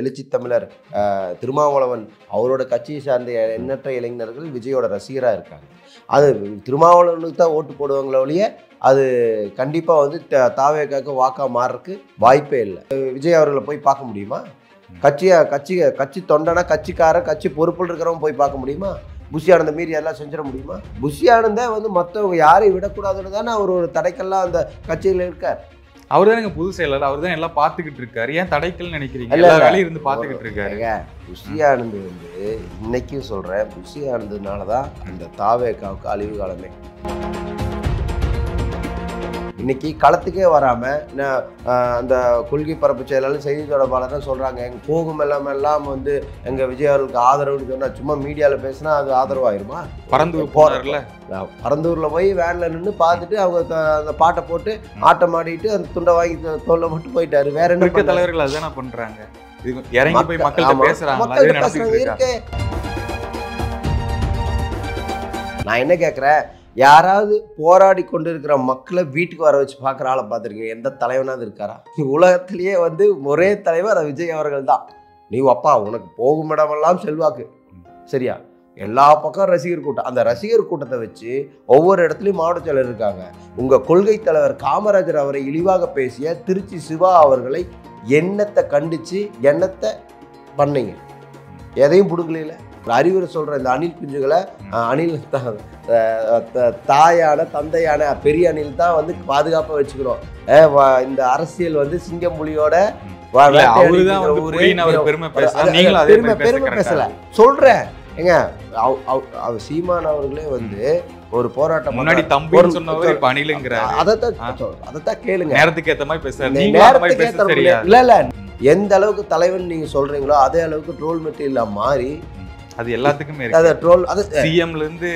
எழுச்சி தமிழர் திருமாவளவன் அவரோட கட்சியை சார்ந்த எண்ணற்ற இளைஞர்கள் விஜயோட ரசிகராக இருக்காங்க. அது திருமாவளவனுக்கு தான் ஓட்டு போடுவாங்களே ஒழிய அது கண்டிப்பாக வந்து தாவேக்காக்கு வாக்காக மாறுறதுக்கு வாய்ப்பே இல்லை. விஜய் அவர்களை போய் பார்க்க முடியுமா? கட்சி தொண்டனா, கட்சிக்காரர், கட்சி பொறுப்பில் இருக்கிறவங்க போய் பார்க்க முடியுமா? புஷி ஆனந்த மீறி எல்லாம் செஞ்சிட முடியுமா? புஷி ஆனந்த வந்து மற்றவங்க யாரையும் விடக்கூடாதுன்னு தானே அவர் ஒரு தடைக்கெல்லாம் அந்த கட்சியில் இருக்கார். அவர் தான் புது செயலர், அவர் தான் எல்லாம் பார்த்துக்கிட்டு இருக்காரு. ஏன் தடைக்கல் நினைக்கிறீங்க? எல்லா வேலையும் இருந்து பார்த்துக்கிட்டு இருக்காரு. புஷி ஆனந்த் வந்து இன்னைக்கும் சொல்றேன், புஷி ஆனந்தனால தான் அந்த தாவேக்காவுக்கு அழிவு காலமே. இன்னைக்கு களத்துக்கே வராமல் அந்த கொள்கை பரப்பு செயலாளர் செய்தி தொடர்பாளர் சொல்கிறாங்க, எங்கள் போகும் எல்லாம் வந்து எங்கள் விஜய் அவர்களுக்கு ஆதரவுன்னு சொன்னால் சும்மா மீடியாவில் பேசினா அது ஆதரவாயிருமா? பரந்தூரில் போய் வேனில் நின்று பார்த்துட்டு அவங்க அந்த பாட்டை போட்டு ஆட்டம் ஆடிட்டு அந்த துண்டை வாங்கி தோல்ல மட்டும் போயிட்டாரு. வேற என்ன தலைவர்கள் அதுதானே பண்ணுறாங்க? இறங்கி போய் மக்கள் பேசுறாங்க. இருக்கு. நான் என்ன கேட்குறேன், யாராவது போராடி கொண்டு இருக்கிற மக்களை வீட்டுக்கு வர வச்சு பார்க்குற ஆளை பார்த்துருக்கீங்க? எந்த தலைவனாவது இருக்காரா? உலகத்திலேயே வந்து ஒரே தலைவர் விஜய் அவர்கள் தான். நீ அப்பா உனக்கு போகும் இடமெல்லாம் செல்வாக்கு, சரியா? எல்லா பக்கம் ரசிகர் கூட்டம். அந்த ரசிகர் கூட்டத்தை வச்சு ஒவ்வொரு இடத்துலையும் மாவட்ட செயலர் இருக்காங்க. உங்கள் கொள்கை தலைவர் காமராஜர் அவரை இழிவாக பேசிய திருச்சி சிவா அவர்களை எண்ணத்தை கண்டித்து எண்ணத்தை பண்ணீங்க, எதையும் பிடுங்கல. அறிவுரை சொல்கிற இந்த அணில் குஞ்சுகளை அணில் தாயான தந்தையான பெரிய அணில் தான் வந்து பாதுகாப்பாக வச்சுக்கிறோம். இந்த அரசியல் வந்து சிங்கம் புலியோட பெருமை பேசல சொல்றேன். ஏங்க சீமான் அவர்களே வந்து ஒரு போராட்டம் முன்னாடி தம்பி சொன்னவர் அதைத்தான் கேளுங்க. நேரத்துக்கு ஏத்த மாதிரி பேசுறாரு. இல்ல இல்ல, எந்த அளவுக்கு தலைவன் நீங்க சொல்றீங்களோ அதே அளவுக்கு ட்ரோல் மெட்டீரியலா மாறி அது எல்லாத்துக்குமே இருக்கு. ட்ரோல் அது சிஎம்ல இருந்து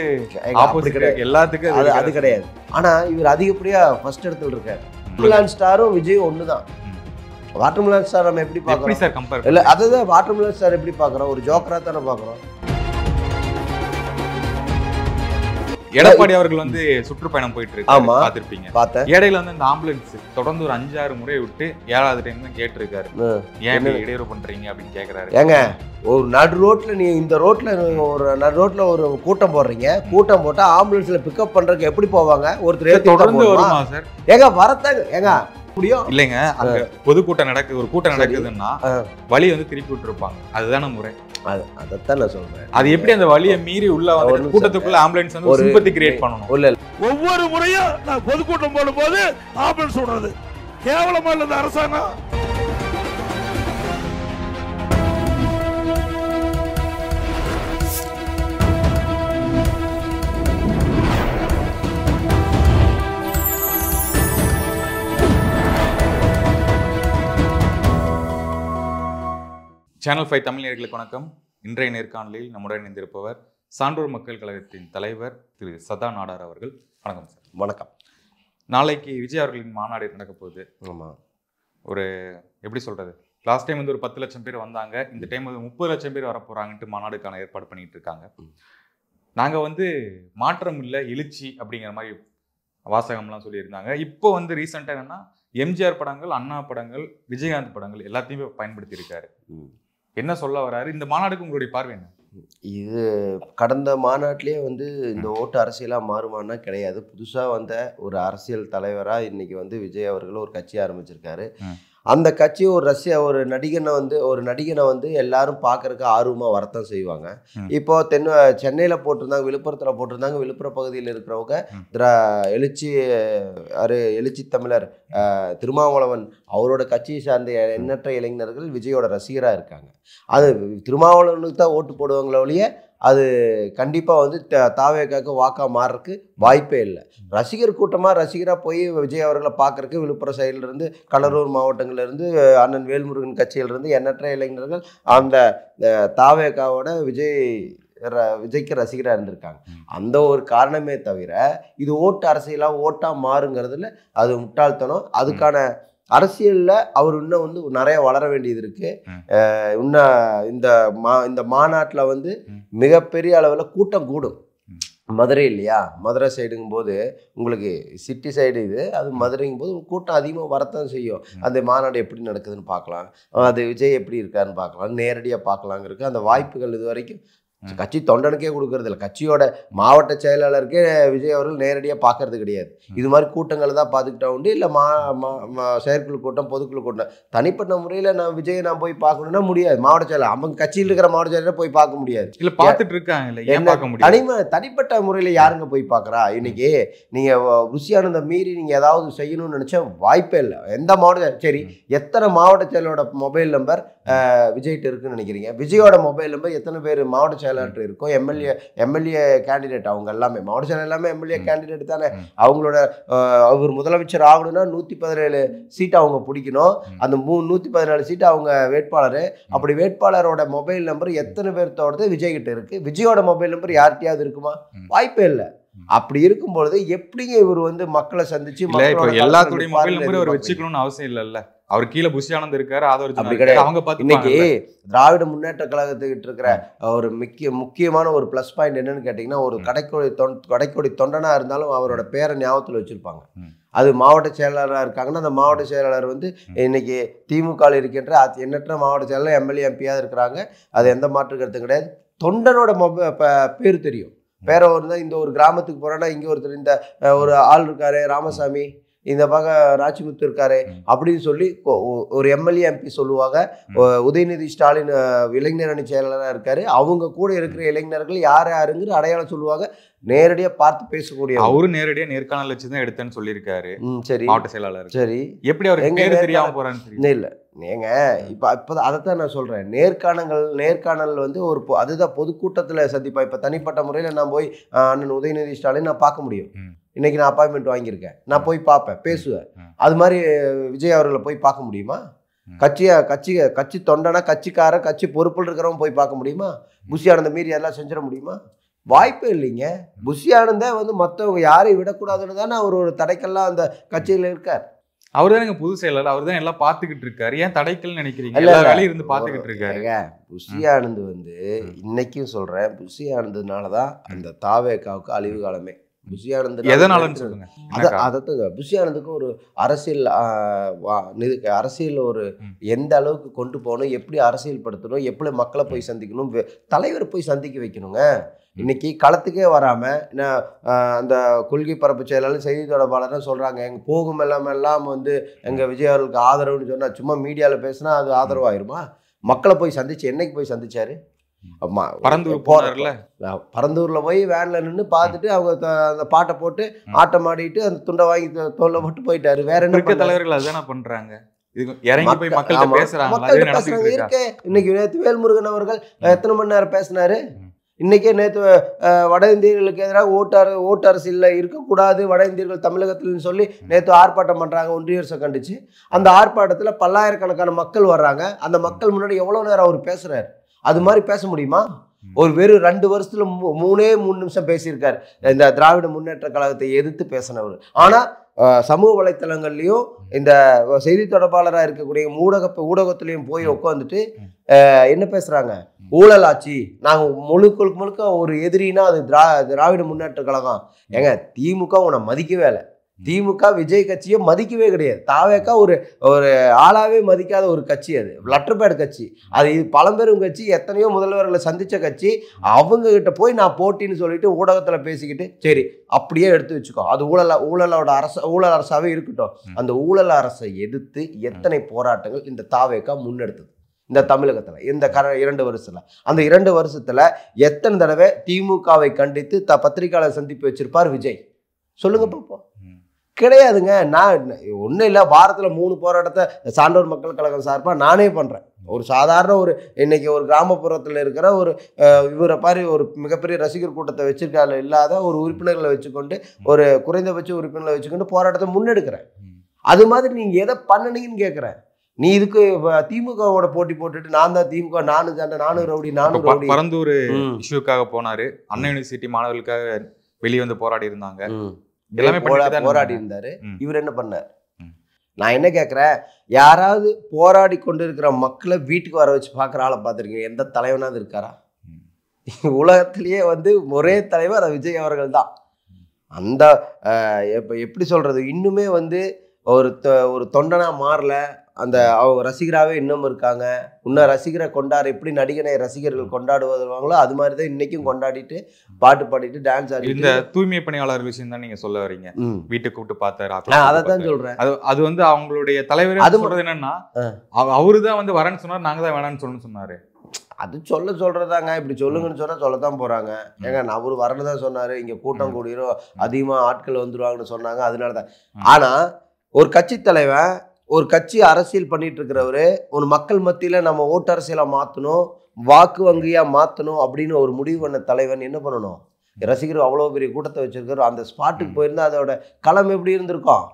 ஆப்போசிட் எல்லாத்துக்கும் அது கிடையாது. ஆனா இவர் அதிகப்படியா ஃபர்ஸ்ட் இடத்துல இருக்காரு. வாட்டர்மெலன் ஸ்டாரும் விஜய் ஒண்ணுதான். வாட்டர்மெலன் ஸ்டார் நம்ம எப்படி பாக்குறோம்? இல்ல அதுதான் வாட்டர்மெலன் ஸ்டார் எப்படி பாக்குறோம்? ஒரு ஜோக்கரா தானே பாக்குறோம். எடப்பாடி அவர்கள் வந்து சுற்றுப்பயணம் போயிட்டு இருக்காரு, பாத்திருப்பீங்க. இடையில வந்து இந்த ஆம்புலன்ஸ் தொடர்ந்து ஒரு 5-6 முறை விட்டு 7வது டைம் தான் கேட்டிருக்காரு, ஏன் இடையூறு பண்றீங்க அப்படின்னு கேக்குறாரு. ஏங்க ஒரு நடு ரோட்ல நீ இந்த ரோட்ல ஒரு நடு ரோட்ல ஒரு கூட்டம் போடுறீங்க, கூட்டம் போட்டா ஆம்புலன்ஸ்ல பிக்கப் பண்றதுக்கு எப்படி போவாங்க? ஒருத்தர் தொடர்ந்து வருமா சார்? ஏங்க வரத்தாங்க ஏங்க முடியும் இல்லைங்க. அங்க பொதுக்கூட்டம் நடக்குது, ஒரு கூட்டம் நடக்குதுன்னா வழி வந்து திருப்பி விட்டுருப்பாங்க, அதுதான முறை. அதைத்தான் நான் சொல்றேன். அது எப்படி அந்த வழியை மீறி உள்ள கூட்டத்துக்குள்ள ஆம்புலன்ஸ் வந்து ஒரு சிம்பத்தி கிரியேட் பண்ணணும்? ஒவ்வொரு முறையும் நான் பொதுக்கூட்டம் போடும் போது ஆம்புலன்ஸ் விடுறது கேவலமா இல்ல அரசாங்கம். சேனல் 5 தமிழ் நேயர்களுக்கு வணக்கம். இன்றைய நேர்காணலில் நம்முடன் இணைந்திருப்பவர் சான்றோர் மக்கள் கழகத்தின் தலைவர் திரு சதா நாடார் அவர்கள். வணக்கம் சார். வணக்கம். நாளைக்கு விஜய் அவர்களின் மாநாடு நடக்க போகுது. ஆமாம். ஒரு எப்படி சொல்றது, லாஸ்ட் டைம் வந்து ஒரு 10 லட்சம் பேர் வந்தாங்க, இந்த டைம் வந்து 30 லட்சம் பேர் வரப்போறாங்கன்ட்டு மாநாடுக்கான ஏற்பாடு பண்ணிட்டு இருக்காங்க. நாங்கள் வந்து மாற்றம் இல்லை எழுச்சி அப்படிங்கிற மாதிரி வாசகம்லாம் சொல்லியிருந்தாங்க. இப்போ வந்து ரீசெண்டாக என்னன்னா எம்ஜிஆர் படங்கள், அண்ணா படங்கள், விஜயகாந்த் படங்கள் எல்லாத்தையுமே பயன்படுத்தி இருக்காரு. என்ன சொல்ல வராரு? இந்த மாநாடுக்கு உங்களுடைய பார்வை என்ன? இது கடந்த மாநாட்டிலே வந்து இந்த ஓட்டு அரசியலாக மாறுமானா கிடையாது. புதுசாக வந்த ஒரு அரசியல் தலைவராக இன்னைக்கு வந்து விஜய் அவர்கள் ஒரு கட்சி ஆரம்பிச்சிருக்காரு. அந்த கட்சி ஒரு நடிகனை வந்து எல்லாரும் பார்க்கறதுக்கு ஆர்வமாக வரத்தான் செய்வாங்க. இப்போ சென்னையில் போட்டிருந்தாங்க, விழுப்புரத்தில் போட்டிருந்தாங்க. விழுப்புரம் பகுதியில் இருக்கிறவங்க எழுச்சி தமிழர் திருமாவளவன் அவரோட கட்சியை சார்ந்த எண்ணற்ற இளைஞர்கள் விஜயோட ரசிகராக இருக்காங்க. அது திருமாவளவனுக்கு தான் ஓட்டு போடுவாங்களே ஒழிய அது கண்டிப்பாக வந்து தாவேக்காக்கு வாக்காக மாறுறதுக்கு வாய்ப்பே இல்லை. ரசிகராக போய் விஜய் அவர்களை பார்க்குறக்கு விழுப்புரம் சைட்லேருந்து, கடலூர் மாவட்டங்கள்லேருந்து, அண்ணன் வேல்முருகன் கட்சியிலிருந்து எண்ணற்ற இளைஞர்கள் அந்த தாவேக்காவோட விஜய்க்கு ரசிகராக இருந்திருக்காங்க. அந்த ஒரு காரணமே தவிர இது ஓட்டு அரசியலாக ஓட்டாக மாறுங்கிறதுல அது முட்டாள்தனம். அதுக்கான அரசியலில் அவர் இன்னும் வந்து நிறைய வளர வேண்டியது இருக்கு. இன்னும் இந்த மாநாட்டில் வந்து மிகப்பெரிய அளவில் கூட்டம் கூடும். மதுரை இல்லையா, மதுரை சைடுங்கும் போது உங்களுக்கு சிட்டி சைடு இது, அது மதுரைங்கும் போது கூட்டம் அதிகமாக வரத்தான் செய்யும். அந்த மாநாடு எப்படி நடக்குதுன்னு பார்க்கலாம், அது விஜய் எப்படி இருக்காருன்னு பார்க்கலாம், நேரடியாக பார்க்கலாங்கிறதுக்கு அந்த வாய்ப்புகள் இது வரைக்கும் கட்சி தொண்டனுக்கே கொடுக்கறது இல்லை. கட்சியோட மாவட்ட செயலாளருக்கே விஜய் அவர்கள் நேரடியாக பார்க்கறது கிடையாது. இது மாதிரி கூட்டங்களை தான் பார்த்துக்கிட்டா உண்டு. இல்லை செயற்குழு கூட்டம், பொதுக்குழு கூட்டம். தனிப்பட்ட முறையில் நான் விஜயை நான் போய் பார்க்கணுன்னா முடியாது. மாவட்ட செயலாளர் அவங்க கட்சியில் இருக்கிற மாவட்ட செயலாளர் போய் பார்க்க முடியாது. இல்லை பார்த்துட்டு இருக்காங்க. தனிப்பட்ட முறையில் யாருங்க போய் பார்க்குறா? இன்னைக்கு நீங்கள் ருசியானதை மீறி நீங்கள் ஏதாவது செய்யணும்னு நினச்சா வாய்ப்பே இல்லை. எந்த மாவட்ட சரி எத்தனை மாவட்ட செயலரோட மொபைல் நம்பர் விஜய்கிட்ட இருக்குன்னு நினைக்கிறீங்க? விஜயோட மொபைல் நம்பர் எத்தனை பேர் மாவட்ட செயலாளர் இருக்கும்? எம்எல்ஏ கேண்டிடேட் அவங்க எல்லாமே மாவட்ட செயலர் எல்லாமே எம்எல்ஏ கேண்டிடேட் தானே. அவங்களோட அவர் முதலமைச்சர் ஆகணும்னா 117 சீட் அவங்க பிடிக்கணும். அந்த 114 சீட்டு அவங்க வேட்பாளர். அப்படி வேட்பாளரோட மொபைல் நம்பர் எத்தனை பேர்த்தோடது விஜய்கிட்ட இருக்கு? விஜயோட மொபைல் நம்பர் யார்கிட்டயாவது இருக்குமா? வாய்ப்பே இல்லை. அப்படி இருக்கும்பொழுது எப்படிங்க இவர் வந்து மக்களை சந்திச்சு எல்லாத்துடைய மொபைல் நம்பர் அவர் வச்சுக்கணும்னு அவசியம் இல்லைல்ல. அவர் கீழே புஷி ஆனந்த் இருக்காரு, இன்னைக்கு திராவிட முன்னேற்ற கழகத்துக்கிட்ட இருக்கிற ஒரு முக்கியமான ஒரு பிளஸ் பாயிண்ட் என்னன்னு கேட்டீங்கன்னா, ஒரு கடைக்கோடி தொண்டனா இருந்தாலும் அவரோட பேரை ஞாபகத்தில் வச்சிருப்பாங்க. அது மாவட்ட செயலாளராக இருக்காங்கன்னா அந்த மாவட்ட செயலாளர் வந்து இன்னைக்கு திமுக இருக்கின்ற எண்ணற்ற மாவட்ட செயலாளர் எம்எல்ஏ எம்பியாக இருக்கிறாங்க. அது எந்த மாற்று கருத்தும் கிடையாது. தொண்டனோட பேர் தெரியும். வேற ஒரு இந்த ஒரு கிராமத்துக்கு போறோன்னா இங்கே ஒருத்தர் இந்த ஒரு ஆள் இருக்காரு ராமசாமி, இந்த பக்கம் ராஜ்முத்து இருக்காரு அப்படின்னு சொல்லி ஒரு எம்எல்ஏ எம்பி சொல்லுவாங்க. உதயநிதி ஸ்டாலின் இளைஞர் அணி செயலாளராக இருக்காரு, அவங்க கூட இருக்கிற இளைஞர்கள் யார் யாருங்கிற அடையாளம் சொல்லுவாங்க. நேரடியா பார்த்து பேசக்கூடிய அவரு நேரடியா நேர்காணல் வச்சுதான் எடுத்தேன்னு சொல்லியிருக்காரு. சரி மாவட்ட செயலாளர். சரி எப்படி அவருக்கு பேர் தெரியாம போறான்னு இல்ல நீங்க இப்ப அதைத்தான் நான் சொல்றேன். நேர்காணல் வந்து ஒரு அதுதான் பொதுக்கூட்டத்துல சந்திப்பா. இப்ப தனிப்பட்ட முறையில நான் போய் அண்ணன் உதயநிதி ஸ்டாலின் நான் பார்க்க முடியும். இன்னைக்கு நான் அப்பாயின்மெண்ட் வாங்கியிருக்கேன், நான் போய் பார்ப்பேன், பேசுவேன். அது மாதிரி விஜய் அவர்களை போய் பார்க்க முடியுமா? கட்சி தொண்டனா, கட்சிக்காரன், கட்சி பொறுப்பில் இருக்கிறவங்க போய் பார்க்க முடியுமா? புஷி ஆனந்த மீறி அதெல்லாம் செஞ்சிட முடியுமா? வாய்ப்பே இல்லைங்க. புஷி ஆனந்த வந்து மற்றவங்க யாரையும் விடக்கூடாதுன்னு தானே அவர் ஒரு தடைக்கெல்லாம் அந்த கட்சியில் இருக்கார். அவர் தான் புது செயலர், அவர் தான் எல்லாம் பார்த்துக்கிட்டு இருக்காரு. ஏன் தடைக்கல் நினைக்கிறீங்க? எல்லா வேலையும் இருந்து பார்த்துக்கிட்டு இருக்காரு. புஷி ஆனந்த் வந்து இன்னைக்கும் சொல்றேன், புஷி ஆனந்தனாலதான் அந்த தாவேகாவுக்கு அழிவு காலமே. புஷி ஆனந்த் எதனாலன்னு சொல்லுங்க. அதான் புஷி ஆனந்துக்கு ஒரு அரசியல் ஒரு எந்த அளவுக்கு கொண்டு போகணும், எப்படி அரசியல் படுத்தணும், எப்படி மக்களை போய் சந்திக்கணும், தலைவரை போய் சந்திக்க வைக்கணுங்க. இன்னைக்கு களத்துக்கே வராம அந்த கொள்கை பரப்பு செயலாளர் செய்தி தொடர்பாளர் சொல்றாங்க எங்க போகும் எல்லாம் வந்து எங்க விஜய் அவர்களுக்கு ஆதரவுன்னு சொன்னா சும்மா மீடியால பேசினா அது ஆதரவாயிருமா? மக்களை போய் சந்திச்சு என்னைக்கு போய் சந்திச்சாரு? பரந்தூர்ல போய் வேன்ல நின்று பார்த்துட்டு அவங்க அந்த பாட்டை போட்டு ஆட்டம் ஆடிட்டு அந்த துண்டை வாங்கி தோல்ல போட்டு போயிட்டாரு. வேற என்ன தலைவர்கள் அதுதானே பண்றாங்க. இன்னைக்கு நேற்று வேல்முருகன் அவர்கள் எத்தனை மணி நேரம் பேசினாரு? இன்னைக்கே நேற்று வட இந்தியர்களுக்கு எதிராக ஓட்டு அரசியலில் இருக்கக்கூடாது வட இந்தியர்கள் தமிழகத்தில்னு சொல்லி நேற்று ஆர்ப்பாட்டம் பண்ணுறாங்க. ஒன்றிய அரசை கண்டிச்சு அந்த ஆர்ப்பாட்டத்தில் பல்லாயிரக்கணக்கான மக்கள் வர்றாங்க. அந்த மக்கள் முன்னாடி எவ்வளோ நேரம் அவர் பேசுகிறார்? அது மாதிரி பேச முடியுமா? ஒரு வெறும் 2 வருஷத்துல 3 நிமிஷம் பேசியிருக்காரு இந்த திராவிட முன்னேற்ற கழகத்தை எதிர்த்து பேசினவர். ஆனால் சமூக வலைத்தளங்கள்லையும் இந்த செய்தி தொடர்பாளராக இருக்கக்கூடிய ஊடகத்திலையும் போய் உட்காந்துட்டு என்ன பேசுறாங்க? ஊழல் ஆட்சி, நாங்கள் முழுக்க ஒரு எதிரினா அது திராவிட முன்னேற்ற கழகம். ஏங்க திமுக உன்னை மதிக்கவே இல்லை. திமுக விஜய் கட்சியை மதிக்கவே கிடையாது. தாவேக்கா ஒரு ஆளாவே மதிக்காத ஒரு கட்சி. அது லெட்டர் பேட் கட்சி. அது பழம்பெரும் கட்சி, எத்தனையோ முதல்வர்களை சந்திச்ச கட்சி. அவங்க கிட்ட போய் நான் போட்டின்னு சொல்லிட்டு ஊடகத்துல பேசிக்கிட்டு சரி அப்படியே எடுத்து வச்சுக்கோ, அது ஊழல் அரசாவே இருக்கட்டும். அந்த ஊழல் அரசை எதிர்த்து எத்தனை போராட்டங்கள் இந்த தாவேக்கா முன்னெடுத்தது இந்த தமிழகத்துல இந்த 2 வருஷத்துல. அந்த 2 வருஷத்துல எத்தனை தடவை திமுகவை கண்டித்து பத்திரிகையாளர் சந்திப்பு வச்சிருப்பார் விஜய்? சொல்லுங்க பார்ப்போம். கிடையாதுங்க. நான் ஒன்றும் இல்லை, வாரத்தில் 3 போராட்டத்தை சான்றோர் மக்கள் கழகம் சார்பாக நானே பண்ணுறேன். ஒரு சாதாரண இன்னைக்கு ஒரு கிராமப்புறத்தில் இருக்கிற இவரை பாரு ஒரு மிகப்பெரிய ரசிகர் கூட்டத்தை வச்சிருக்கால இல்லாத ஒரு உறுப்பினர்களை வச்சுக்கொண்டு ஒரு குறைந்தபட்ச உறுப்பினர்களை வச்சுக்கொண்டு போராட்டத்தை முன்னெடுக்கிறேன். அது மாதிரி நீங்கள் எதை பண்ணனீங்கன்னு கேட்குறேன். நீ இதுக்கு திமுகவோட போட்டி போட்டுட்டு நான் தான் திமுக, நானும் ரவுடி. பரந்தூர் இஷ்யூக்காக போனாரு. அண்ணா யூனிவர்சிட்டி மாணவர்களுக்காக வெளியே வந்து போராடி இருந்தாங்க. எல்லாமே போராடி இருந்தாரு. இவர் என்ன பண்ணார்? நான் என்ன கேட்கிறேன், யாராவது போராடி கொண்டு இருக்கிற மக்களை வீட்டுக்கு வர வச்சு பார்க்குற ஆளை பார்த்துருக்கீங்க? எந்த தலைவனாவது இருக்காரா? உலகத்திலேயே வந்து ஒரே தலைவர் விஜய் அவர்கள் தான். அந்த எப்படி சொல்கிறது, இன்னுமே வந்து ஒரு தொண்டனா மாறல, அந்த அவங்க ரசிகராகவே இன்னும் இருக்காங்க. இன்னும் ரசிகரை எப்படி நடிகனை ரசிகர்கள் கொண்டாடுவாங்களோ அது மாதிரி தான் இன்னைக்கும் கொண்டாடிட்டு பாட்டு பாடிட்டு டான்ஸ் ஆடி. இந்த தூய்மை பணியாளர் விஷயம் தான் நீங்க சொல்ல வரீங்க, வீட்டுக்கு கூப்பிட்டு பார்த்தாரு. அதை தான் சொல்றேன். அது வந்து அவங்களுடைய தலைவர் அது சொல்றது என்னன்னா, அவரு தான் வந்து வரேன்னு சொன்னார், நாங்க தான் வேணான்னு சொன்னாரு. அது சொல்றதாங்க. இப்படி சொல்லுங்கன்னு சொன்னா சொல்லத்தான் போறாங்க. ஏங்க அவரு வரணும் தான் சொன்னாரு, இங்க கூட்டம் கூடிரும், அதிகமா ஆட்கள் வந்துருவாங்கன்னு சொன்னாங்க, அதனாலதான். ஆனா ஒரு கட்சி தலைவன், ஒரு கட்சி அரசியல் பண்ணிட்டு இருக்கிறவரு, ஒரு மக்கள் மத்தியில நம்ம ஓட்டு அரசியலா மாற்றணும், வாக்கு வங்கியா மாற்றணும் அப்படின்னு ஒரு முடிவு பண்ண தலைவன் என்ன பண்ணணும்? ரசிகர் அவ்வளோ பெரிய கூட்டத்தை வச்சிருக்காரு, அந்த ஸ்பாட்டுக்கு போயிருந்தா அதோட களம் எப்படி இருந்திருக்கும்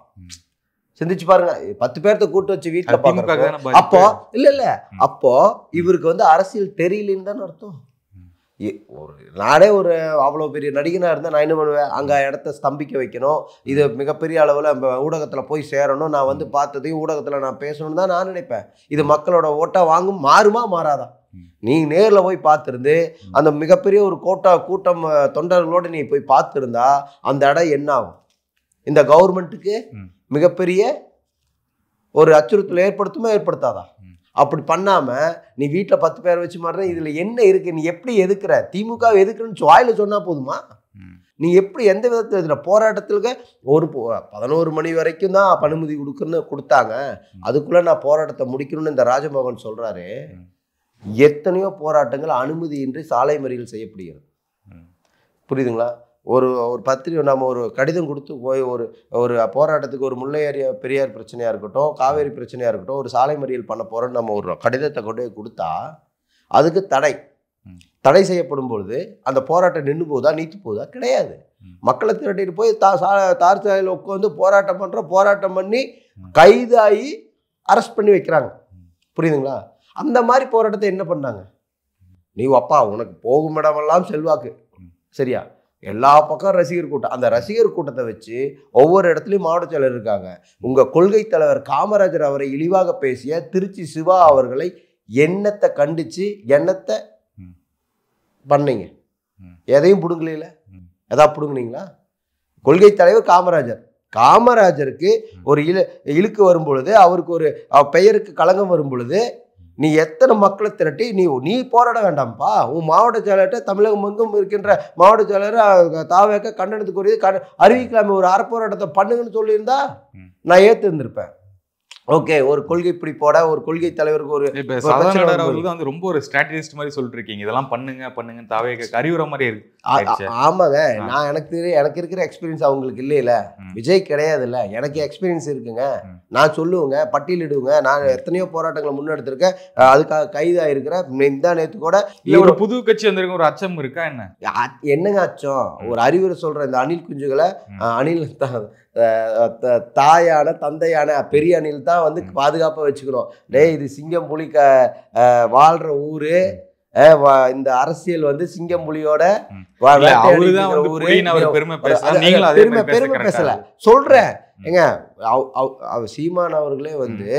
சிந்திச்சு பாருங்க. 10 பேர்த்த கூட்டு வச்சு வீட்டில் பார்க்கறோம். அப்போ இல்ல அப்போ இவருக்கு வந்து அரசியல் தெரியலன்னு தானே அர்த்தம். ஒரு நானே ஒரு அவ்வளோ பெரிய நடிகனாக இருந்தால் நான் என்ன பண்ணுவேன், அங்கே இடத்த ஸ்தம்பிக்க வைக்கணும், இது மிகப்பெரிய அளவில் ஊடகத்தில் போய் சேரணும், நான் வந்து பார்த்ததையும் ஊடகத்தில் நான் பேசணும்னு தான் நான் நினைப்பேன். இது மக்களோட ஓட்டாக வாங்கும், மாறுமா மாறாதா? நீ நேரில் போய் பார்த்துருந்து அந்த மிகப்பெரிய ஒரு கூட்டம் தொண்டர்களோடு நீ போய் பார்த்துருந்தா அந்த இடம் என்ன ஆகும்? இந்த கவர்மெண்ட்டுக்கு மிகப்பெரிய ஒரு அச்சுறுத்தல் ஏற்படுத்துமா ஏற்படுத்தாதா? அப்படி பண்ணாம நீ வீட்டில் 10 பேர் வச்சு மாறுற, இதுல என்ன இருக்கு? நீ எப்படி எதுக்குற? திமுக எதுக்குறன்னு வாயில சொன்னா போதுமா? நீ எப்படி எந்த விதத்தில் இதுல போராட்டத்துக்கு ஒரு 11 மணி வரைக்கும் தான் அனுமதி கொடுத்தாங்க, அதுக்குள்ள நான் போராட்டத்தை முடிக்கணும்னு இந்த ராஜமோகன் சொல்றாரு. எத்தனையோ போராட்டங்கள் அனுமதியின்றி சாலை மறியல் செய்யப்படுகிறது. புரியுதுங்களா? ஒரு பத்திரிகை நம்ம ஒரு கடிதம் கொடுத்து போய் ஒரு போராட்டத்துக்கு, ஒரு முல்லை பெரியார் பிரச்சனையாக இருக்கட்டும், காவேரி பிரச்சனையாக இருக்கட்டும், ஒரு சாலை மறியல் பண்ண போகிறோன்னு நம்ம ஒரு கடிதத்தை கொண்டு போய் கொடுத்தா அதுக்கு தடை செய்யப்படும் பொழுது அந்த போராட்டம் நின்று போகுதா, நீத்து போகுதா? கிடையாது. மக்களை திரட்டிட்டு போய் தார் சாலையில் உட்காந்து போராட்டம் பண்ணி கைதாகி அரெஸ்ட் பண்ணி வைக்கிறாங்க. புரியுதுங்களா? அந்த மாதிரி போராட்டத்தை என்ன பண்ணாங்க? நீ அப்பா உனக்கு போகும் இடமெல்லாம் செல்வாக்கு, சரியா? எல்லா பக்கம் ரசிகர் கூட்டம். அந்த ரசிகர் கூட்டத்தை வச்சு ஒவ்வொரு இடத்துலையும் மாவட்ட செயலர் இருக்காங்க. உங்கள் கொள்கை தலைவர் காமராஜர் அவரை இழிவாக பேசிய திருச்சி சிவா அவர்களை என்னத்தை கண்டிச்சு என்னத்தை பண்ணீங்க? எதையும் பிடுங்கல. எதாவது பிடுங்குனீங்களா? கொள்கை தலைவர் காமராஜருக்கு ஒரு இழுக்கு வரும் பொழுது, அவருக்கு ஒரு பெயருக்கு களங்கம் வரும் பொழுது நீ எத்தனை மக்களை திரட்டி நீ போராட வேண்டாம்ப்பா. உன் மாவட்ட செயலர்கிட்ட தமிழகம் எங்கும் இருக்கின்ற மாவட்ட செயலர் தாவேக்க கண்டனத்துக்குரிய அறிவிக்கலாமே, ஒரு அறப்போராட்டத்தை பண்ணுங்கன்னு சொல்லியிருந்தா நான் ஏற்றிருந்திருப்பேன். ஓகே, ஒரு கொள்கை இப்படி போட, ஒரு கொள்கை தலைவருக்கு ஒரு வந்து ரொம்ப ஒரு ஸ்ட்ராட்டஜிஸ்ட் மாதிரி சொல்லிட்டு இருக்கீங்க, இதெல்லாம் பண்ணுங்க தாவேக்க அறிவுரை மாதிரி இருக்கு. ஆமாங்க, நான் எனக்கு இருக்கிற எக்ஸ்பீரியன்ஸ் அவங்களுக்கு இல்லையில, விஜய் கிடையாதுல்ல, எனக்கு எக்ஸ்பீரியன்ஸ் இருக்குங்க. நான் சொல்லுவேங்க, பட்டியலிடுவேங்க. நான் எத்தனையோ போராட்டங்களை முன்னெடுத்திருக்கேன், அதுக்காக கைதாயிருக்கிறேன். இந்த நேற்று கூட ஒரு புது கட்சி வந்திருக்க ஒரு அச்சம் இருக்கா? என்னங்க அச்சம்? ஒரு அறிவுரை சொல்ற இந்த அணில் குஞ்சுகளை, அணில் தாயான தந்தையான பெரிய அணில் தான் வந்து பாதுகாப்பா வச்சுக்கணும். டேய், இது சிங்கம் புலி வாழ்ற ஊரு, இந்த அரசியல் வந்து சிங்கம் புலியோட பெருமை பேசல சொல்றேன். ஏங்க சீமான் அவர்களே வந்து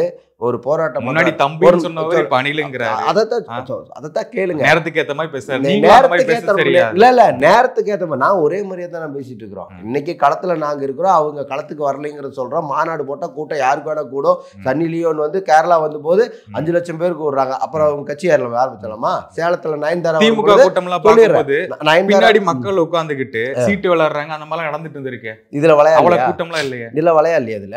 ஒரு போராட்டம் முன்னாடி தம்பி சொன்னவர் இப்ப அணிலுங்கறாரு. அதத்தான் கேளுங்க. நேரத்துக்கு ஏத்த மாதிரி பேசுறாரு. இல்ல நேரத்துக்கு ஏத்த மாதிரி நான் ஒரே மாதிரியே தான் பேசிட்டு இருக்கிறோம். இன்னைக்கு களத்துல நாங்க இருக்கிறோம், அவங்க களத்துக்கு வரலைங்கிறத சொல்றோம். மாநாடு போட்டா கூட்டம் யாருக்கு வேணா கூடும். சன்னி லியோன் வந்து கேரளா வந்து போது 5 லட்சம் பேருக்கு விடுறாங்க. அப்புறம் அவங்க கட்சி ஆரம்பிச்சலாமா? சேலத்துல நயன்தாரா திமுக கூட்டம் எல்லாம் பார்க்கும்போது பின்னாடி மக்கள் உட்கார்ந்துகிட்டு சீட்டு விளையாடுறாங்க, அந்த மாதிரி நடந்துட்டு இருந்திருக்கு. இதுல அவ்வளவு கூட்டம்லாம் இல்லையே. இதுல விளையா இல்லையா? இதுல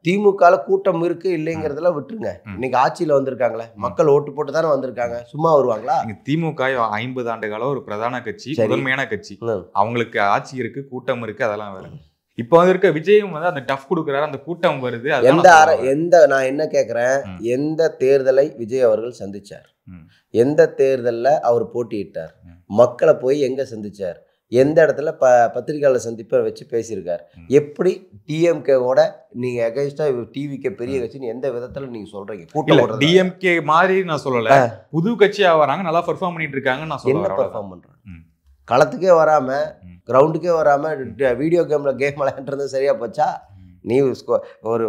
திமுக கூட்டம் இருக்கு இல்லைங்கிறதுல விட்டுருங்க. இன்னைக்கு ஆட்சியில வந்திருக்காங்களே, மக்கள் ஓட்டு போட்டு தானே வந்திருக்காங்க, சும்மா வருவாங்களா? திமுக 50 ஆண்டு காலம் ஒரு பிரதான கட்சி, முதன்மையான கட்சி. அவங்களுக்கு ஆட்சி இருக்கு, கூட்டம் இருக்கு, அதெல்லாம் வேற. இப்ப வந்து இருக்க விஜயும் வந்து அந்த டஃப் கொடுக்குறாரு, அந்த கூட்டம் வருது. நான் என்ன கேட்கிறேன், எந்த தேர்தலை விஜய் அவர்கள் சந்திச்சார்? எந்த தேர்தல்ல அவர் போட்டியிட்டார்? மக்களை போய் எங்க சந்திச்சார்? எந்த இடத்துல பத்திரிகையாளர் சந்திப்பை வச்சு பேசியிருக்காரு? எப்படி டிஎம்கேவோட நீங்க அகைன்ஸ்டா டிவிக்கு பெரிய கட்சின்னு எந்த விதத்துல நீங்க சொல்றீங்க? கூட்டம் டிஎம்கே மாதிரி நான் சொல்லல, புது கட்சியா வராங்க, நல்லா பெர்ஃபார்ம் பண்ணிட்டு இருக்காங்க. நான் சொல்ல என்ன பெர்ஃபார்ம் பண்றேன்? களத்துக்கே வராம, கிரவுண்டுக்கே வராம, வீடியோ கேம் விளையாண்டுறது சரியா போச்சா? நீ ஒரு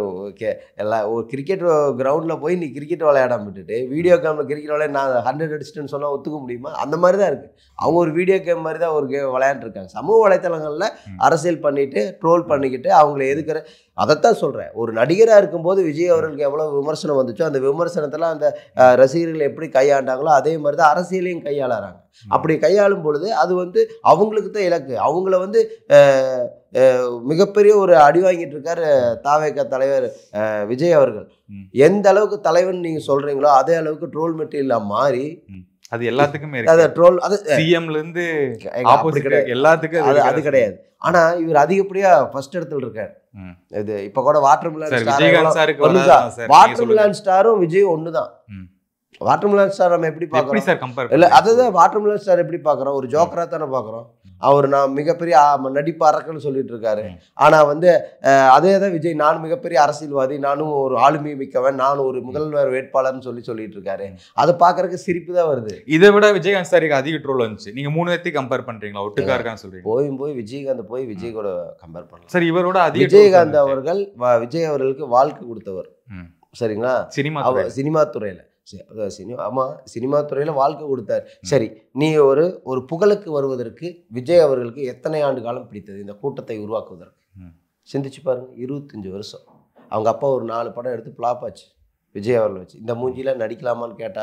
ஒரு கிரிக்கெட் கிரவுண்டில் போய் நீ கிரிக்கெட் விளையாடாம விட்டுட்டு வீடியோ கேமில் கிரிக்கெட் விளையாட நான் 100 அடிச்சிட்டேன்னு சொன்னால் ஒத்துக்க முடியுமா? அந்த மாதிரி தான் இருக்குது. அவங்க ஒரு வீடியோ கேம் மாதிரி தான் ஒரு விளையாண்டுருக்காங்க. சமூக வலைத்தளங்களில் அரசியல் பண்ணிட்டு ட்ரோல் பண்ணிக்கிட்டு அவங்கள எதுக்குற அதைத்தான் சொல்கிறேன். ஒரு நடிகராக இருக்கும்போது விஜய் அவர்களுக்கு எவ்வளோ விமர்சனம் வந்துச்சோ அந்த விமர்சனத்தில் அந்த ரசிகர்கள் எப்படி கையாண்டாங்களோ அதே மாதிரி தான் அரசியலையும் கையாளுறாங்க. அப்படி கையாளும் பொழுது அது வந்து அவங்களுக்கு தான் இலக்கு. அவங்கள வந்து மிகப்பெரிய ஒரு அடி வாங்கிட்டு இருக்காரு தாவேக தலைவர் விஜய் அவர்கள். எந்த அளவுக்கு தலைவன் நீங்கள் சொல்கிறீங்களோ அதே அளவுக்கு ட்ரோல் மெட்டீரியலாக மாறி அது எல்லாத்துக்குமே ட்ரோல் அது சிஎம்ல இருந்து எல்லாத்துக்கும் அது கிடையாது. ஆனா இவர் அதிகப்படியாக ஃபர்ஸ்ட் இடத்துல இருக்காரு. இது இப்ப கூட வாட்டர்மிலான் ஸ்டாரும் விஜய் ஒண்ணுதான். வாட்டர்மிலான் ஸ்டார் நம்ம எப்படி பாக்குறோம்? இல்ல அதுதான் வாட்டர்மிலான் ஸ்டார் எப்படி பாக்குறோம்? ஒரு ஜோக்கரா தானே பாக்குறோம். அவர் நான் மிகப்பெரிய நடிப்பு அரக்கன்னு சொல்லிட்டு இருக்காரு. ஆனா வந்து அதே தான் விஜய் நான் மிகப்பெரிய அரசியல்வாதி, நானும் ஒரு ஆளுமை மிக்கவன், நானும் ஒரு முதல்வர் வேட்பாளர்னு சொல்லிட்டு இருக்காரு. அதை பாக்குறதுக்கு சிரிப்பு தான் வருது. இதை விட விஜயகாந்த் சாருக்கு அதிக ட்ரோல் வந்துச்சு. நீங்க 3 பேர்த்தையும் கம்பேர் பண்றீங்களா? ஒட்டுக்கா இருக்கான்னு சொல்றீங்க. போய் விஜயகாந்த் போய் விஜய் கூட கம்பேர் பண்ணலாம். சரி, இவரோட அதிக விஜயகாந்த் அவர்கள் விஜய் அவர்களுக்கு வாழ்க்கை கொடுத்தவர். சரிங்களா? சினிமா துறையில சினிமா துறையில வாழ்க்கை கொடுத்தார். சரி, நீ ஒரு புகழுக்கு வருவதற்கு விஜய் அவர்களுக்கு எத்தனை ஆண்டு காலம் பிடித்தது இந்த கூட்டத்தை உருவாக்குவதற்கு? சிந்திச்சு பாருங்க. 25 வருஷம். அவங்க அப்பா ஒரு 4 படம் எடுத்து ஃப்ளாப் ஆச்சு விஜய் அவர்கள் வச்சு. இந்த மூஞ்சில நடிக்கலாமான்னு கேட்ட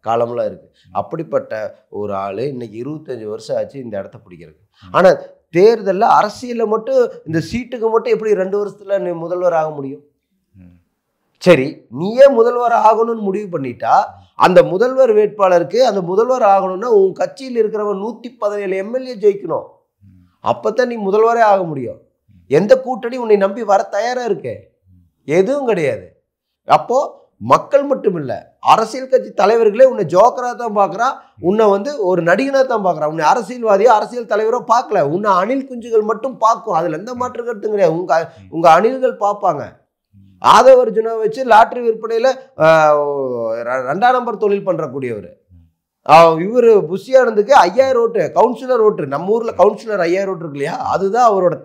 காலம்லாம் இருக்கு. அப்படிப்பட்ட ஒரு ஆளு இன்னைக்கு 25 வருஷம் ஆச்சு இந்த இடத்த பிடிக்கிறதுக்கு. ஆனா தேர்தலில் அரசியலில் மட்டும் இந்த சீட்டுக்கு மட்டும் எப்படி 2 வருஷத்துல நீ முதல்வர் ஆக முடியும்? சரி, நீயே முதல்வர் ஆகணும்னு முடிவு பண்ணிட்டா அந்த முதல்வர் வேட்பாளருக்கு அந்த முதல்வர் ஆகணும்னா உன் கட்சியில் இருக்கிறவன் 117 எம்எல்ஏ ஜெயிக்கணும். அப்பதான் நீ முதல்வரே ஆக முடியும். எந்த கூட்டணி உன்னை நம்பி வர தயாரா இருக்கு? எதுவும் கிடையாது. அப்போ மக்கள் மட்டும் இல்ல, அரசியல் கட்சி தலைவர்களே உன்னை ஜோக்கரா தான் பார்க்குறான், உன்னை வந்து ஒரு நடிகனா தான் பார்க்குறான். உன்னை அரசியல்வாதியோ அரசியல் தலைவரோ பார்க்கல, உன்னை அணில் குஞ்சுகள் மட்டும் பார்க்கும். அதுல எந்த மாற்று கருத்தும் கிடையாது. உங்க அணில்கள் பார்ப்பாங்க. ஆதவர்ஜுனா வச்சு லாட்டரி விற்பனையில் 2ஆம் நம்பர் தொழில் பண்ணுறக்கூடியவர். இவர் புஷியானந்துக்கு 5000 ஓட்டு கவுன்சிலர் ஓட்டு. நம்ம ஊரில் கவுன்சிலர் 5000 ஓட்டு இருக்கு இல்லையா, அதுதான் அவரோட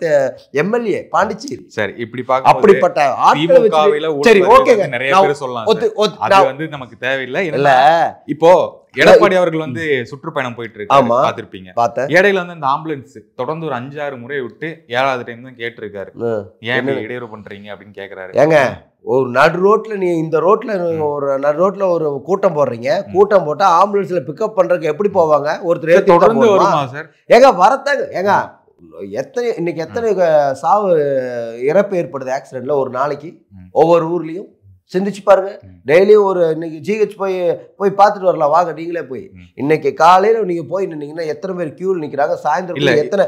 எம்எல்ஏ பாண்டிச்சேரி. சரி, இப்படி அப்படிப்பட்ட ஆட்களை வச்சு சரி ஓகேங்க நிறைய பேர் சொல்லலாம். அது வந்து நமக்கு தேவையில்லை. இல்ல இப்போ எடப்பாடி அவர்கள் வந்து சுற்றுப்பயணம் போயிட்டு இருக்காரு, பாத்திருப்பீங்க. இடையில வந்து இந்த ஆம்புலன்ஸ் தொடர்ந்து ஒரு 5-6 முறை விட்டு 7வது டைம் தான் கேட்டிருக்காரு. ஏன் இடையூறு பண்றீங்க அப்படின்னு கேக்குறாரு. ஏங்க ஒரு நடு ரோட்ல நீ இந்த ரோட்ல ஒரு நடு ரோட்ல ஒரு கூட்டம் போடுறீங்க, கூட்டம் போட்டா ஆம்புலன்ஸ்ல பிக்கப் பண்றதுக்கு எப்படி போவாங்க? ஒருத்தர் தொடர்ந்து வருமா சார்? ஏங்க வரத்தாங்க. ஏங்க இன்னைக்கு எத்தனை சாவு இறப்பு ஏற்படுது ஆக்சிடென்ட்ல ஒரு நாளைக்கு ஒவ்வொரு ஊர்லயும்? சிந்திச்சு பாருங்க. டெய்லியும் ஒரு இன்னைக்கு ஜிஹெச் போய் பார்த்துட்டு வரலாம் வாங்க, நீங்களே போய். இன்னைக்கு காலையில நீங்க போய் நின்னீங்கன்னா எத்தனை பேர் கியூல நிக்கிறாங்க, சாயந்தரம் எத்தனை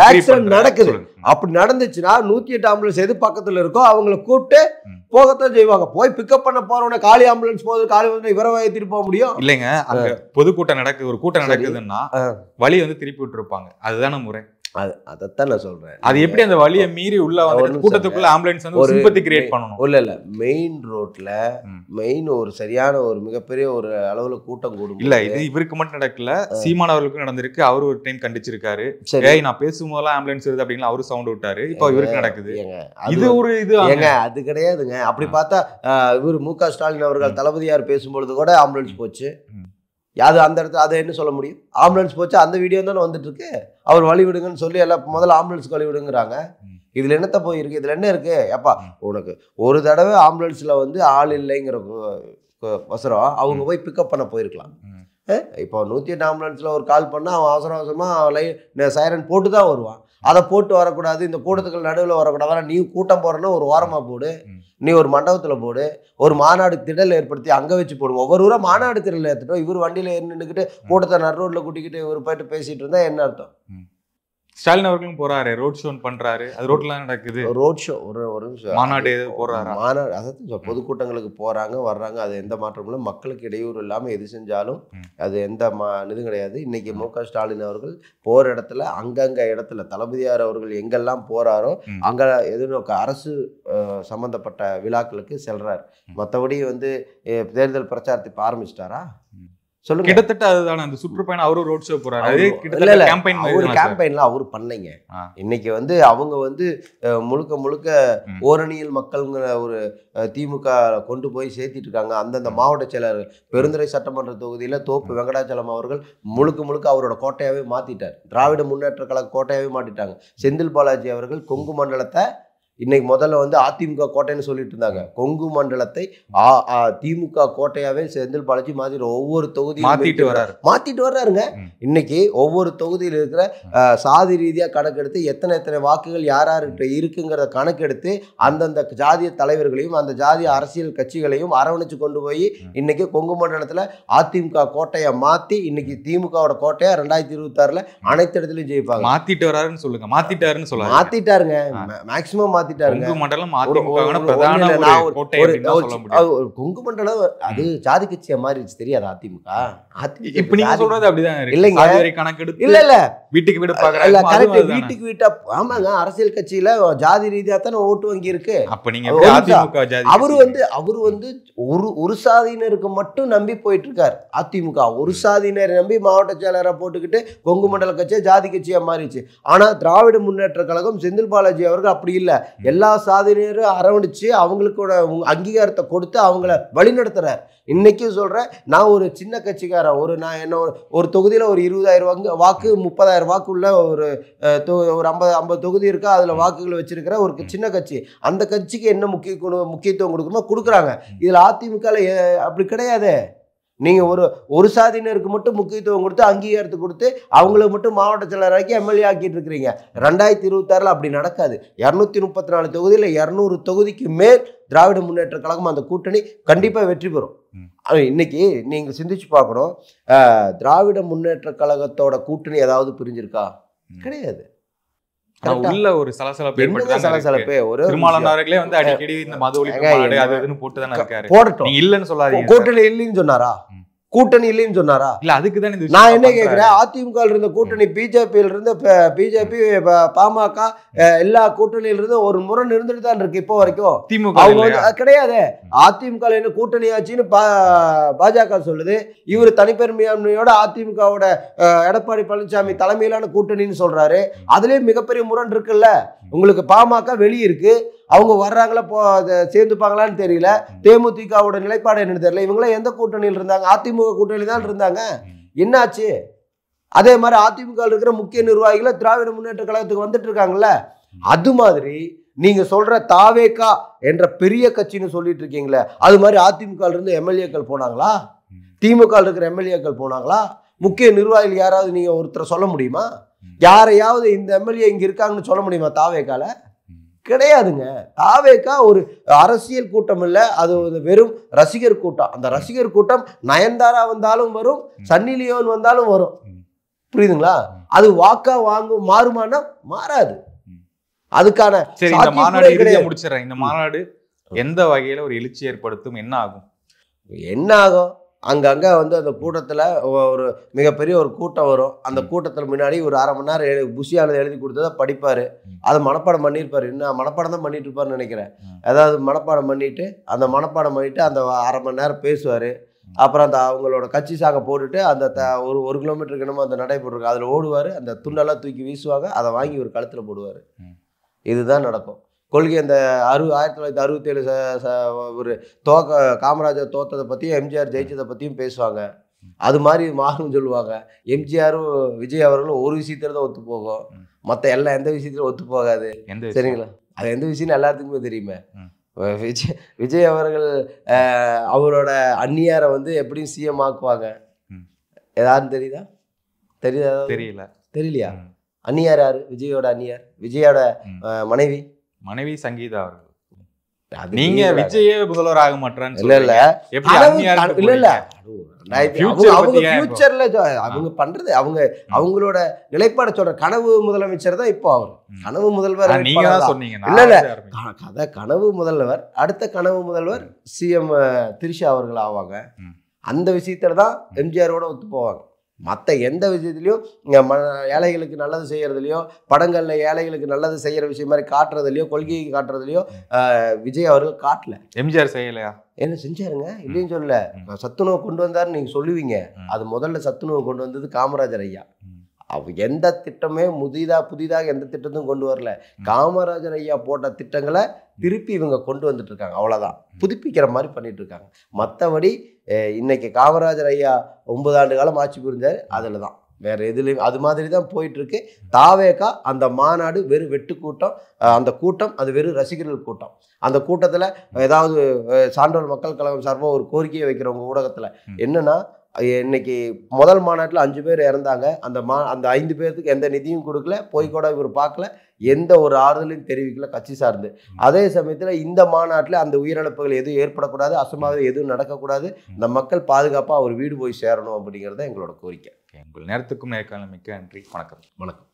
ஆக்சிடென்ட் நடக்குது. அப்படி நடந்துச்சுன்னா 108 ஆம்புலன்ஸ் எது பக்கத்துல இருக்கோ அவங்களை கூப்பிட்டு போகத்தான் செய்வாங்க. போய் பிக்கப் பண்ண போறவன காலி ஆம்புலன்ஸ் போகுது, காலி வந்து இவரை ஏத்திட்டு போக முடியும்? இல்லைங்க, அங்க பொதுக்கூட்டம் நடக்குது, ஒரு கூட்டம் நடக்குதுன்னா வழி வந்து திருப்பி விட்டுருப்பாங்க. அதுதானே முறை. அதைத்தான் நான் சொல்றேன். அது எப்படி அந்த வழியை மீறி உள்ள வந்து கூட்டத்துக்குள்ள ஆம்புலன்ஸ் வந்து ஒரு சிம்பத்தி கிரியேட் பண்ணணும்? இல்ல மெயின் ரோட்ல ஒரு சரியான ஒரு மிகப்பெரிய ஒரு அளவுல கூட்டம் கூடும். இல்ல இது இவருக்கு மட்டும் நடக்கல, சீமான் அவர்களுக்கும் நடந்திருக்கு. அவரு ஒரு டைம் கண்டிச்சிருக்காரு. ஏய் நான் பேசும்போதெல்லாம் ஆம்புலன்ஸ் வருது அப்படிங்களா அவரு சவுண்ட் விட்டாரு. இப்போ இவருக்கு நடக்குது. இது ஒரு இது ஏங்க அது கிடையாதுங்க. அப்படி பார்த்தா இவர் மு.க. ஸ்டாலின் அவர்கள் தளபதியார் பேசும்பொழுது கூட ஆம்புலன்ஸ் போச்சு. அது அந்த இடத்துல அதை என்ன சொல்ல முடியும்? ஆம்புலன்ஸ் போச்சு, அந்த வீடியோ தானே வந்துட்டு இருக்கு. அவர் வழி விடுங்கன்னு சொல்லி எல்லாம் முதல்ல ஆம்புலன்ஸ்க்கு வழி விடுங்கிறாங்க. இதுல என்னத்த போயிருக்கு? இதுல என்ன இருக்கு? எப்பா உனக்கு ஒரு தடவை ஆம்புலன்ஸ்ல வந்து ஆள் இல்லைங்கிற அவசரம் அவங்க போய் பிக்கப் பண்ண போயிருக்கலாம். இப்போ 108 ஆம்புலன்ஸ்ல ஒரு கால் பண்ணா அவன் அவசரமா சைரன் போட்டு தான் வருவான். அதை போட்டு வரக்கூடாது, இந்த கூட்டத்துக்கு நடுவில் வரக்கூடாது. நீ கூட்டம் போறேன்னா ஒரு ஓரமா போடு, நீ ஒரு மண்டபத்தில் போடு, ஒரு மாநாடு திடல் ஏற்படுத்தி அங்கே வச்சு போடுவோம். ஒவ்வொரு ஊராக மாநாடு திடல் ஏற்றுட்டோம். இவர் வண்டியில் நின்றுக்கிட்டு கூட்டத்தை நடு ரோட்டில் கூட்டிக்கிட்டு இவர் போயிட்டு பேசிட்டு இருந்தா என்ன அர்த்தம்? ஸ்டாலின் அவர்களும் போறாரு, ரோட் ஷோ பண்றாரு. அது ரோட்ல நடக்குது. ரோட் ஷோ ஒரு நிமிஷம் மாநாடு போறாரு. மாநாடு அதாவது பொதுக்கூட்டங்களுக்கு போறாங்க வர்றாங்க. அது எந்த மாற்றமும் இல்லை. மக்களுக்கு இடையூறு இல்லாமல் எது செஞ்சாலும் அது எந்த இதுவும் கிடையாது. இன்னைக்கு மு.க. ஸ்டாலின் அவர்கள் போற இடத்துல அங்கங்க இடத்துல தளபதியார் அவர்கள் எங்கெல்லாம் போறாரோ அங்க எதுவும் அரசு சம்பந்தப்பட்ட விழாக்களுக்கு செல்றாரு. மற்றபடி வந்து தேர்தல் பிரச்சாரத்தை ஆரம்பிச்சிட்டாரா? சொல்லுங்க. கிட்டத்தட்ட அதுதான அந்த சுற்றுப்பயணம் அவரும் ரோட் ஷோ போறாரு. அது இல்ல கிட்டத்தட்ட இல்ல கேம்பெயின் மாதிரி அவரு தானே சார்? கேம்பெயின்ல அவரு பண்ணலைங்க. இன்னைக்கு வந்து அவங்க வந்து முழுக்க முழுக்க ஓரணியில் மக்கள்ங்கிற ஒரு திமுக கொண்டு போய் சேர்த்திட்டு இருக்காங்க. அந்தந்த மாவட்ட செயலர் பெருந்துறை சட்டமன்ற தொகுதியில தோப்பு வெங்கடாச்சலம் அவர்கள் முழுக்க முழுக்க அவரோட கோட்டையாவே மாத்திட்டார். திராவிட முன்னேற்ற கழக கோட்டையாவே மாத்திட்டாங்க. செந்தில் பாலாஜி அவர்கள் கொங்கு மண்டலத்தை இன்னைக்கு முதல்ல வந்து அதிமுக கோட்டைன்னு சொல்லிட்டு இருந்தாங்க. கொங்கு மண்டலத்தை திமுக கோட்டையாவே செந்தில் பாலாஜி மாத்திட்டு ஒவ்வொரு தொகுதியும் மாத்திட்டு வர்றாருங்க. இன்னைக்கு ஒவ்வொரு தொகுதியில் இருக்கிற சாதி ரீதியா கணக்கெடுத்து எத்தனை வாக்குகள் யார்கிட்ட இருக்குங்கிறத கணக்கெடுத்து அந்தந்த ஜாதிய தலைவர்களையும் அந்த ஜாதிய அரசியல் கட்சிகளையும் அரவணைச்சு கொண்டு போய் இன்னைக்கு கொங்கு மண்டலத்துல அதிமுக கோட்டையை மாத்தி இன்னைக்கு திமுகவோட கோட்டையா 2026 அனைத்து இடத்துலயும் ஜெயிப்பாங்க. மாத்திட்டு வராருன்னு சொல்லுங்க. மாத்திட்டாருன்னு சொல்லுங்க. மாத்திட்டாருங்க. மேக்சிமம் கொங்கு மண்டலம் அது ஜாதி கட்சியா மாறிடுச்சு. தெரியாது அதிமுக. இப்ப நீங்க சொல்றது அப்படிதான் இல்லைங்க. கணக்கெடுத்து இல்ல இல்ல வீட்டுக்கு வீடு பாக்குறாங்க. வீட்டுக்கு வீட்டா ஆமாங்க. அரசியல் கட்சியில ஜாதி ரீதியா தானே ஓட்டு வங்கி இருக்கு. அப்ப நீங்க அதிமுக அவரு வந்து ஒரு சாதியினருக்கு மட்டும் நம்பி போயிட்டு இருக்காரு. அதிமுக ஒரு சாதியினரை நம்பி மாவட்ட செயலரை போட்டுக்கிட்டு கொங்கு மண்டல கட்சியா ஜாதி கட்சியா மாறிடுச்சு. ஆனா திராவிட முன்னேற்ற கழகம் செந்தில் பாலாஜி அவர்கள் அப்படி இல்ல. எல்லா சாதியினரும் அரவணைச்சு அவங்களுக்கோட அங்கீகாரத்தை கொடுத்து அவங்கள வழிநடத்துறார். இன்னைக்கும் சொல்றேன், நான் ஒரு சின்ன கட்சிக்காரன். நான் என்ன ஒரு தொகுதியில ஒரு 20,000 வாக்கு 30,000 வாக்கு உள்ள ஒரு 50 தொகுதி இருக்கா, அதுல வாக்குகள் வச்சிருக்கிற ஒரு சின்ன கட்சி. அந்த கட்சிக்கு என்ன முக்கியத்துவம் கொடுக்குமோ கொடுக்குறாங்க. இதுல அதிமுக அப்படி கிடையாது. நீங்க ஒரு சாதியினருக்கு மட்டும் முக்கியத்துவம் கொடுத்து அங்கீகாரத்தை கொடுத்து அவங்களுக்கு மட்டும் மாவட்ட செயலராக்கி எம்எல்ஏ ஆக்கிட்டு இருக்கிறீங்க. 2026 அப்படி நடக்காது. 234 தொகுதியில் 200 தொகுதிக்கு மேல் திராவிட முன்னேற்ற கழகம் அந்த கூட்டணி கண்டிப்பா வெற்றி பெறும். இன்னைக்கு நீங்க சிந்திச்சு பார்க்கணும். திராவிட முன்னேற்ற கழகத்தோட கூட்டணி ஏதாவது பிரிஞ்சிருக்கா? கிடையாது. உள்ள ஒரு சலசலப்பு ஒரு திருமாவளவர்களே வந்து அடிக்கடி இந்த மது ஒழிப்பு மாநாடு அது இதுன்னு போட்டு தானே இருக்காரு. போடட்டும். நீங்க இல்லன்னு சொல்லாதீங்க. கூட்டணி இல்லைன்னு சொன்னாரா? கூட்டணி இல்லைன்னு சொன்னாரா? இல்ல அதுக்கு தான் நான் என்ன கேட்கிறேன், அதிமுக இருந்த கூட்டணி பிஜேபியில இருந்து பிஜேபி பாமக எல்லா கூட்டணியில இருந்து ஒரு முரண் இருந்துட்டு தான் இருக்கு இப்போ வரைக்கும். திமுக கிடையாது. அதிமுக என்ன கூட்டணி ஆச்சுன்னு பாஜக சொல்லுது. இவர் தனிப்பெருமையாண்மையோட அதிமுகவோட எடப்பாடி பழனிசாமி தலைமையிலான கூட்டணின்னு சொல்றாரு. அதுலயே மிகப்பெரிய முரண் இருக்குல்ல. உங்களுக்கு பாமக வெளியே இருக்கு, அவங்க வர்றாங்களா சேர்ந்துப்பாங்களான்னு தெரியல. தேமுதிகவோட நிலைப்பாடு என்னன்னு தெரியல. இவங்களாம் எந்த கூட்டணியில் இருந்தாங்க? அதிமுக கூட்டணியில் தான் இருந்தாங்க. என்னாச்சு? அதே மாதிரி அதிமுக இருக்கிற முக்கிய நிர்வாகிகளை திராவிட முன்னேற்ற கழகத்துக்கு வந்துட்டு இருக்காங்கல்ல. அது மாதிரி நீங்க சொல்ற தாவேகா என்ற பெரிய கட்சின்னு சொல்லிட்டு இருக்கீங்களே, அது மாதிரி அதிமுக இருந்து எம்எல்ஏக்கள் போனாங்களா? திமுக இருக்கிற எம்எல்ஏக்கள் போனாங்களா? முக்கிய நிர்வாகிகள் யாராவது நீங்க ஒருத்தர் சொல்ல முடியுமா? யாரையாவது இந்த எம்எல்ஏ இங்க இருக்காங்கன்னு சொல்ல முடியுமா தாவேகால? கிடையாதுங்க. தாவேகா ஒரு அரசியல் கூட்டம் இல்ல, அது வெறும் ரசிகர் கூட்டம். அந்த ரசிகர் கூட்டம் நயன்தாரா வந்தாலும் வரும், சன்னி லியோன் வந்தாலும் வரும். புரியுதுங்களா? அது வாக்கா மாறுமானா மாறாது. அதுக்கான இந்த மாநாடு முடிச்சிடறேன். இந்த மாநாடு எந்த வகையில ஒரு எழுச்சி ஏற்படுத்தும்? என்ன ஆகும்? அங்கங்க வந்து அந்த கூட்டத்தில் ஒரு மிகப்பெரிய ஒரு கூட்டம் வரும். அந்த கூட்டத்தில் முன்னாடி ஒரு 1/2 மணி நேரம் புஷியானது எழுதி கொடுத்ததை படிப்பார். அதை மனப்பாடம் பண்ணியிருப்பார். இன்னும் மனப்பாடம் தான் பண்ணிட்டு இருப்பார்னு நினைக்கிறேன். அதாவது மனப்பாடம் பண்ணிட்டு அந்த 1/2 மணி நேரம் பேசுவார். அப்புறம் அந்த அவங்களோட கட்சி சாங்கை போட்டுட்டு அந்த ஒரு கிலோமீட்டருக்கு என்னமோ அந்த நடைபெற்றிருக்கு அதில் ஓடுவார். அந்த துண்டெல்லாம் தூக்கி வீசுவாங்க. அதை வாங்கி ஒரு கழுத்தில் போடுவார். இதுதான் நடக்கும். கொள்கை அந்த 1967 ஒரு காமராஜர் தோத்ததை பற்றியும் எம்ஜிஆர் ஜெயிச்சதை பற்றியும் பேசுவாங்க. அது மாதிரி மாறும் சொல்லுவாங்க. எம்ஜிஆரும் விஜய் அவர்களும் ஒரு விஷயத்துல தான் ஒத்து போகும், மற்ற எந்த விஷயத்திலும் ஒத்து போகாது. சரிங்களா? அது எந்த விஷயம் எல்லாத்துக்குமே தெரியுமே. விஜய் அவர்கள் அவரோட அந்நியாரை வந்து எப்படியும் சிஎம் ஆக்குவாங்க. ஏதாவது தெரியலையா? அந்நியார் யாரு? விஜயோட அந்நியார், விஜயோட மனைவி சங்கீதா அவர்கள். நீங்க விஜயே முதல்வர் ஆக மாட்டான்னு இல்ல அவங்க பண்றது அவங்களோட நிலைப்பாட சொல்ற கனவு முதலமைச்சர் தான் இப்போ அவர். கனவு முதல்வர் கனவு முதல்வர், அடுத்த கனவு முதல்வர் சிஎம் திரிஷா அவர்கள் ஆவாங்க. அந்த விஷயத்துல தான் எம்ஜிஆரோட ஒத்து போவாங்க. மற்ற எந்த விஷயத்துலையும் ஏழைகளுக்கு நல்லது செய்கிறதுலையோ, படங்களில் ஏழைகளுக்கு நல்லது செய்கிற விஷயம் மாதிரி காட்டுறதுலையோ, கொள்கையை காட்டுறதுலையோ விஜய் அவர்கள் காட்டல. எம்ஜிஆர் செய்யலையா? என்ன செஞ்சாருங்க, இல்லைன்னு சொல்லல. சத்துணவு கொண்டு வந்தாருன்னு நீங்கள் சொல்லுவீங்க. அது முதல்ல சத்துணவு கொண்டு வந்தது காமராஜர் ஐயா. எந்த திட்டமே புதிதாக எந்த திட்டத்தையும் கொண்டு வரல. காமராஜர் ஐயா போட்ட திட்டங்களை திருப்பி இவங்க கொண்டு வந்துட்டு இருக்காங்க. அவ்வளோதான், புதுப்பிக்கிற மாதிரி பண்ணிட்டு இருக்காங்க. மற்றபடி இன்னைக்கு காமராஜர் ஐயா 9 ஆண்டு காலம் ஆட்சி புரிஞ்சார், அதில் தான், வேற எதுலையும் அது மாதிரி தான் போயிட்டு இருக்கு. தாவேகா அந்த மாநாடு வெறும் வெட்டு கூட்டம், அந்த கூட்டம் அது வெறும் ரசிகர்கள் கூட்டம். அந்த கூட்டத்தில் ஏதாவது சான்றோர் மக்கள் கழகம் சார்பாக ஒரு கோரிக்கையை வைக்கிறவங்க ஊடகத்தில் என்னன்னா, இன்னைக்கு முதல் மாநாட்டில் 5 பேர் இறந்தாங்க. அந்த 5 பேர்த்துக்கு எந்த நிதியும் கொடுக்கல, போய் கூட இவர் பார்க்கல, எந்த ஒரு ஆறுதலையும் தெரிவிக்கல கட்சி சார்ந்து. அதே சமயத்தில் இந்த மாநாட்டில் அந்த உயிரிழப்புகள் எதுவும் ஏற்படக்கூடாது, அசம்பாவிதம் எதுவும் நடக்கக்கூடாது, இந்த மக்கள் பாதுகாப்பாக அவர் வீடு போய் சேரணும் அப்படிங்கிறது எங்களோட கோரிக்கை. உங்கள் நேரத்துக்கும் நேர்காணலுக்கு மிக்க நன்றி. வணக்கம். வணக்கம்.